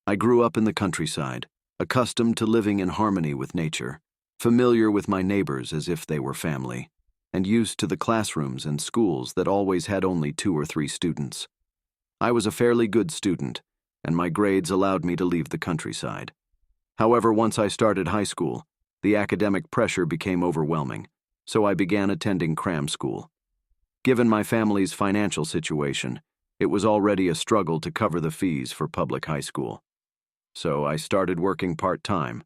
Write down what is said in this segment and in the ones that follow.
I grew up in the countryside, accustomed to living in harmony with nature, familiar with my neighbors as if they were family, and used to the classrooms and schools that always had only 2 or 3 students. I was a fairly good student, and my grades allowed me to leave the countryside. However, once I started high school, the academic pressure became overwhelming, so I began attending cram school. Given my family's financial situation, it was already a struggle to cover the fees for public high school. So I started working part-time.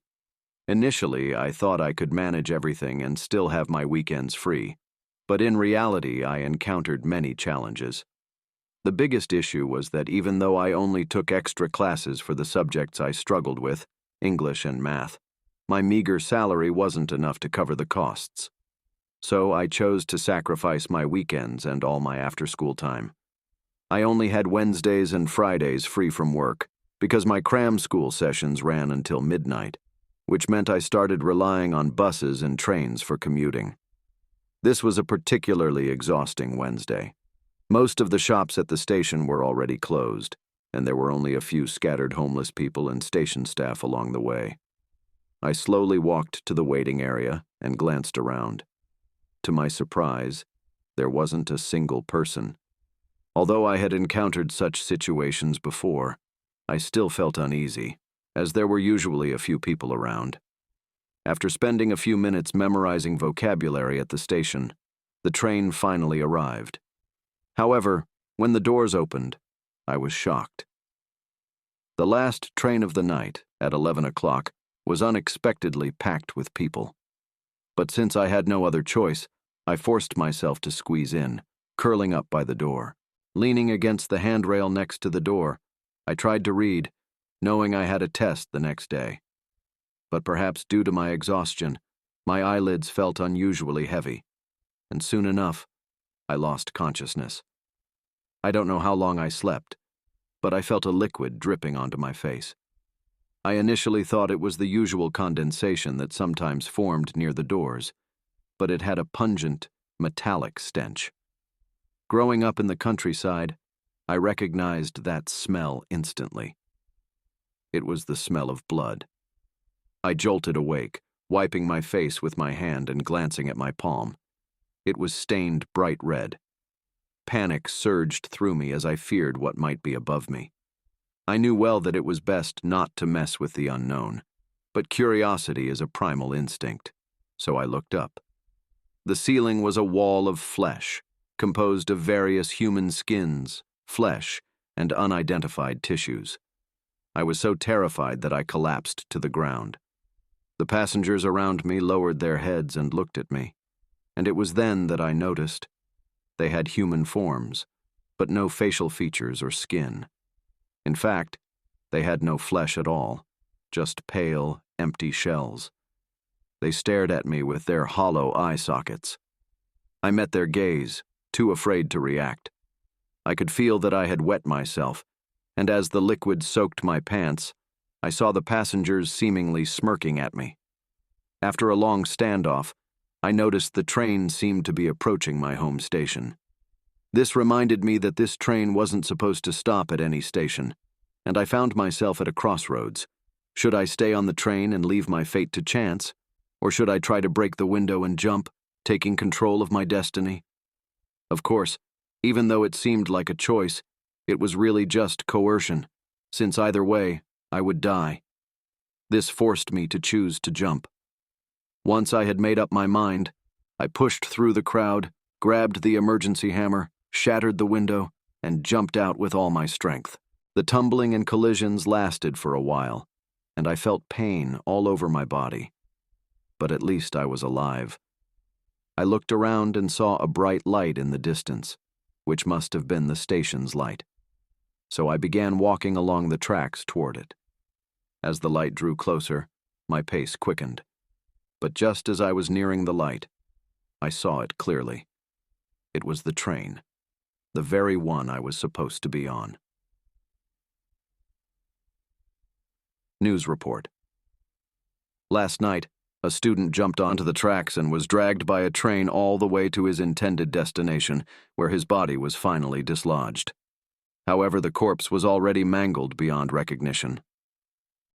Initially, I thought I could manage everything and still have my weekends free, but in reality, I encountered many challenges. The biggest issue was that even though I only took extra classes for the subjects I struggled with, English and math, my meager salary wasn't enough to cover the costs. So I chose to sacrifice my weekends and all my after-school time. I only had Wednesdays and Fridays free from work because my cram school sessions ran until midnight, which meant I started relying on buses and trains for commuting. This was a particularly exhausting Wednesday. Most of the shops at the station were already closed, and there were only a few scattered homeless people and station staff along the way. I slowly walked to the waiting area and glanced around. To my surprise, there wasn't a single person. Although I had encountered such situations before, I still felt uneasy, as there were usually a few people around. After spending a few minutes memorizing vocabulary at the station, the train finally arrived. However, when the doors opened, I was shocked. The last train of the night, at 11 o'clock, was unexpectedly packed with people. But since I had no other choice, I forced myself to squeeze in, curling up by the door. Leaning against the handrail next to the door, I tried to read, knowing I had a test the next day. But perhaps due to my exhaustion, my eyelids felt unusually heavy, and soon enough, I lost consciousness. I don't know how long I slept, but I felt a liquid dripping onto my face. I initially thought it was the usual condensation that sometimes formed near the doors, but it had a pungent, metallic stench. Growing up in the countryside, I recognized that smell instantly. It was the smell of blood. I jolted awake, wiping my face with my hand and glancing at my palm. It was stained bright red. Panic surged through me as I feared what might be above me. I knew well that it was best not to mess with the unknown, but curiosity is a primal instinct, so I looked up. The ceiling was a wall of flesh, composed of various human skins, flesh, and unidentified tissues. I was so terrified that I collapsed to the ground. The passengers around me lowered their heads and looked at me, and it was then that I noticed they had human forms, but no facial features or skin. In fact, they had no flesh at all, just pale, empty shells. They stared at me with their hollow eye sockets. I met their gaze, too afraid to react. I could feel that I had wet myself, and as the liquid soaked my pants, I saw the passengers seemingly smirking at me. After a long standoff, I noticed the train seemed to be approaching my home station. This reminded me that this train wasn't supposed to stop at any station, and I found myself at a crossroads. Should I stay on the train and leave my fate to chance, or should I try to break the window and jump, taking control of my destiny? Of course, even though it seemed like a choice, it was really just coercion, since either way, I would die. This forced me to choose to jump. Once I had made up my mind, I pushed through the crowd, grabbed the emergency hammer, shattered the window, and jumped out with all my strength. The tumbling and collisions lasted for a while, and I felt pain all over my body. But at least I was alive. I looked around and saw a bright light in the distance, which must have been the station's light. So I began walking along the tracks toward it. As the light drew closer, my pace quickened. But just as I was nearing the light, I saw it clearly. It was the train, the very one I was supposed to be on. News report. Last night, a student jumped onto the tracks and was dragged by a train all the way to his intended destination, where his body was finally dislodged. However, the corpse was already mangled beyond recognition.